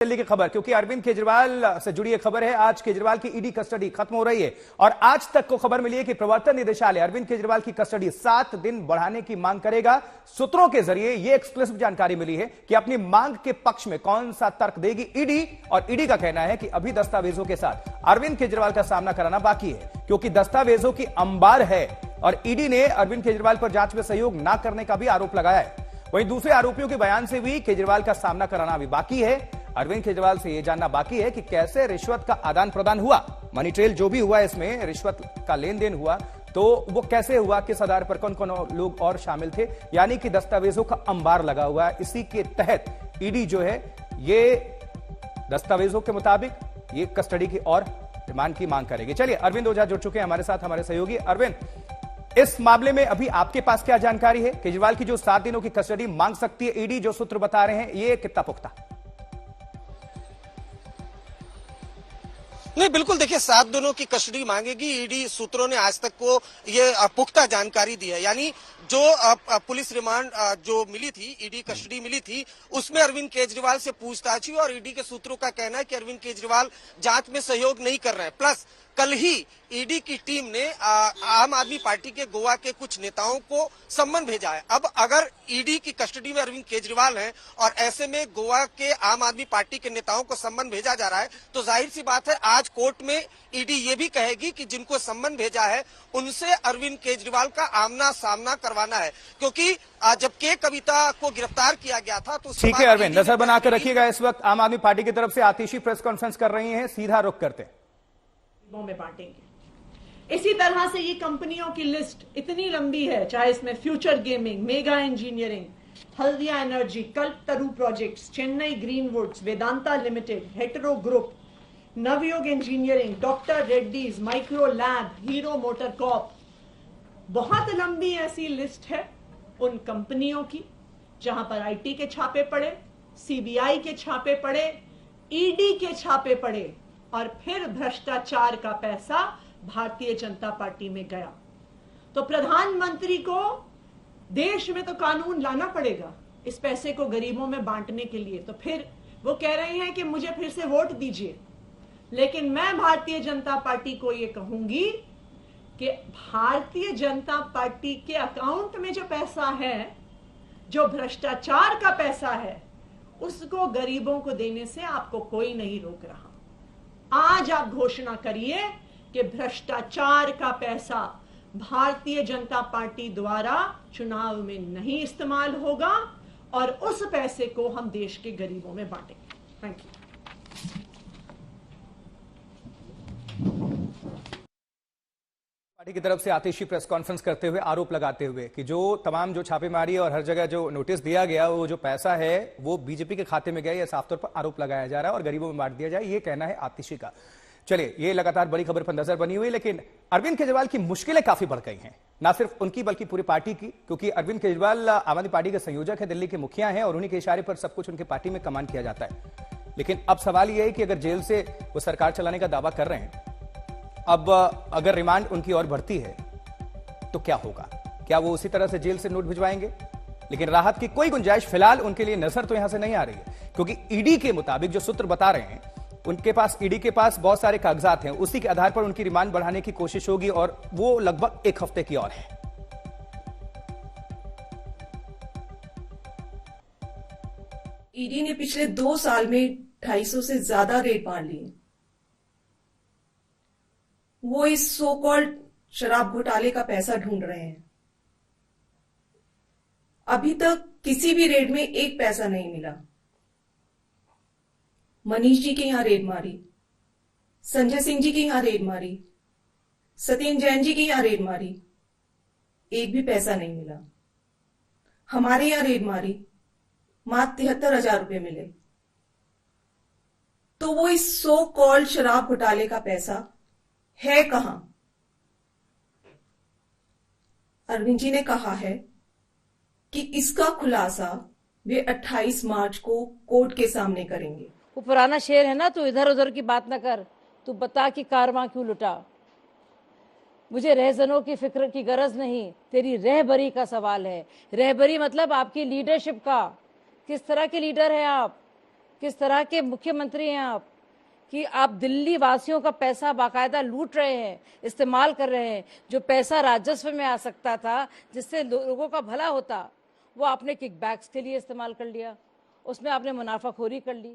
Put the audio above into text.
दिल्ली की खबर, क्योंकि अरविंद केजरीवाल से जुड़ी एक खबर है। आज केजरीवाल की ईडी कस्टडी खत्म हो रही है और आज तक को खबर मिली है कि प्रवर्तन निदेशालय अरविंद केजरीवाल की कस्टडी 7 दिन बढ़ाने की मांग करेगा। सूत्रों के जरिए यह एक्सक्लूसिव जानकारी मिली है कि अपनी मांग के पक्ष में कौन सा तर्क देगी ईडी। और ईडी का कहना है कि अभी दस्तावेजों के साथ अरविंद केजरीवाल का सामना कराना बाकी है, क्योंकि दस्तावेजों की अंबार है और ईडी ने अरविंद केजरीवाल पर जांच में सहयोग न करने का भी आरोप लगाया है। वहीं दूसरे आरोपियों के बयान से भी केजरीवाल का सामना कराना अभी बाकी है। अरविंद केजरीवाल से यह जानना बाकी है कि कैसे रिश्वत का आदान प्रदान हुआ, मनी ट्रेल जो भी हुआ, इसमें रिश्वत का लेन देन हुआ तो वो कैसे हुआ, किस आधार पर कौन कौन लोग और शामिल थे, यानी कि दस्तावेजों का अंबार लगा हुआ है। इसी के तहत ईडी जो है ये दस्तावेजों के मुताबिक ये कस्टडी की और रिमांड की मांग करेगी। चलिए, अरविंद ओझा जुड़ चुके हैं हमारे साथ, हमारे सहयोगी। अरविंद, इस मामले में अभी आपके पास क्या जानकारी है? केजरीवाल की जो 7 दिनों की कस्टडी मांग सकती है ईडी, जो सूत्र बता रहे हैं, ये कितना पुख्ता? नहीं, बिल्कुल देखिए, 7 दिनों की कस्टडी मांगेगी ईडी। सूत्रों ने आज तक को ये पुख्ता जानकारी दी है, यानी जो पुलिस रिमांड जो मिली थी, ईडी कस्टडी मिली थी, उसमें अरविंद केजरीवाल से पूछताछ हुई और ईडी के सूत्रों का कहना है कि अरविंद केजरीवाल जांच में सहयोग नहीं कर रहे हैं। प्लस कल ही ईडी की टीम ने आम आदमी पार्टी के गोवा के कुछ नेताओं को सम्मन भेजा है। अब अगर ईडी की कस्टडी में अरविंद केजरीवाल हैं और ऐसे में गोवा के आम आदमी पार्टी के नेताओं को सम्मन भेजा जा रहा है, तो जाहिर सी बात है आज कोर्ट में ईडी ये भी कहेगी कि जिनको सम्मन भेजा है उनसे अरविंद केजरीवाल का आमना सामना करवाना है, क्योंकि जब के कविता को गिरफ्तार किया गया था तो ठीक है अरविंद, नजर बनाकर रखिएगा। इस वक्त आम आदमी पार्टी की तरफ से आतिशी प्रेस कॉन्फ्रेंस कर रही है, सीधा रुख करते में बांटेंगे। इसी तरह से ये कंपनियों की लिस्ट इतनी लंबी है, चाहे इसमें future gaming, mega engineering, Haldia energy, Kalpataru projects, Chennai Greenwoods, Vedanta limited, Hetero group, Navayuga engineering, doctor Reddy's, micro lab, Hero motor corp. बहुत लंबी ऐसी लिस्ट है उन कंपनियों की जहां पर आईटी के छापे पड़े, सीबीआई के छापे पड़े, ईडी के छापे पड़े और फिर भ्रष्टाचार का पैसा भारतीय जनता पार्टी में गया। तो प्रधानमंत्री को देश में तो कानून लाना पड़ेगा इस पैसे को गरीबों में बांटने के लिए। तो फिर वो कह रहे हैं कि मुझे फिर से वोट दीजिए, लेकिन मैं भारतीय जनता पार्टी को ये कहूंगी कि भारतीय जनता पार्टी के अकाउंट में जो पैसा है, जो भ्रष्टाचार का पैसा है, उसको गरीबों को देने से आपको कोई नहीं रोक रहा। आज आप घोषणा करिए कि भ्रष्टाचार का पैसा भारतीय जनता पार्टी द्वारा चुनाव में नहीं इस्तेमाल होगा और उस पैसे को हम देश के गरीबों में बांटेंगे। Thank you. पार्टी की तरफ से आतिशी प्रेस कॉन्फ्रेंस करते हुए आरोप लगाते हुए कि जो तमाम जो छापेमारी और हर जगह जो नोटिस दिया गया, वो जो पैसा है वो बीजेपी के खाते में गया, यह साफ तौर पर आरोप लगाया जा रहा है और गरीबों में बांट दिया जाए, ये कहना है आतिशी का। चलिए, ये लगातार बड़ी खबर पर नजर बनी हुई, लेकिन अरविंद केजरीवाल की मुश्किलें काफी बढ़ गई हैं, ना सिर्फ उनकी बल्कि पूरी पार्टी की, क्योंकि अरविंद केजरीवाल आम आदमी पार्टी के संयोजक है, दिल्ली के मुखिया हैं और उन्हीं के इशारे पर सब कुछ उनकी पार्टी में कमान किया जाता है। लेकिन अब सवाल यह है कि अगर जेल से वो सरकार चलाने का दावा कर रहे हैं, अब अगर रिमांड उनकी ओर बढ़ती है तो क्या होगा? क्या वो उसी तरह से जेल से नोट भिजवाएंगे? लेकिन राहत की कोई गुंजाइश फिलहाल उनके लिए नजर तो यहां से नहीं आ रही है, क्योंकि ईडी के मुताबिक जो सूत्र बता रहे हैं, उनके पास, ईडी के पास बहुत सारे कागजात हैं, उसी के आधार पर उनकी रिमांड बढ़ाने की कोशिश होगी और वो लगभग 1 हफ्ते की और है। ईडी ने पिछले 2 साल में 250 से ज्यादा रेड मार लिए। वो इस सो कॉल्ड शराब घोटाले का पैसा ढूंढ रहे हैं। अभी तक किसी भी रेड में 1 पैसा नहीं मिला। मनीष जी के यहां रेड मारी, संजय सिंह जी के यहां रेड मारी, सत्येंद्र जैन जी के यहां रेड मारी, 1 भी पैसा नहीं मिला। हमारे यहां रेड मारी, मात्र 73,000 रुपए मिले। तो वो इस सो कॉल्ड शराब घोटाले का पैसा है कहां? अरविंद जी ने कहा है कि इसका खुलासा वे 28 मार्च को कोर्ट के सामने करेंगे। वो पुराना शेर है ना, तू इधर उधर की बात ना कर, तू बता कि कारवां क्यों लुटा। मुझे रहजनों की फिक्र की गरज नहीं, तेरी रहबरी का सवाल है। रहबरी मतलब आपकी लीडरशिप का, किस तरह के लीडर है आप, किस तरह के मुख्यमंत्री हैं आप कि आप दिल्ली वासियों का पैसा बाकायदा लूट रहे हैं, इस्तेमाल कर रहे हैं। जो पैसा राजस्व में आ सकता था, जिससे लोगों का भला होता, वो आपने किकबैक्स के लिए इस्तेमाल कर लिया, उसमें आपने मुनाफाखोरी कर ली।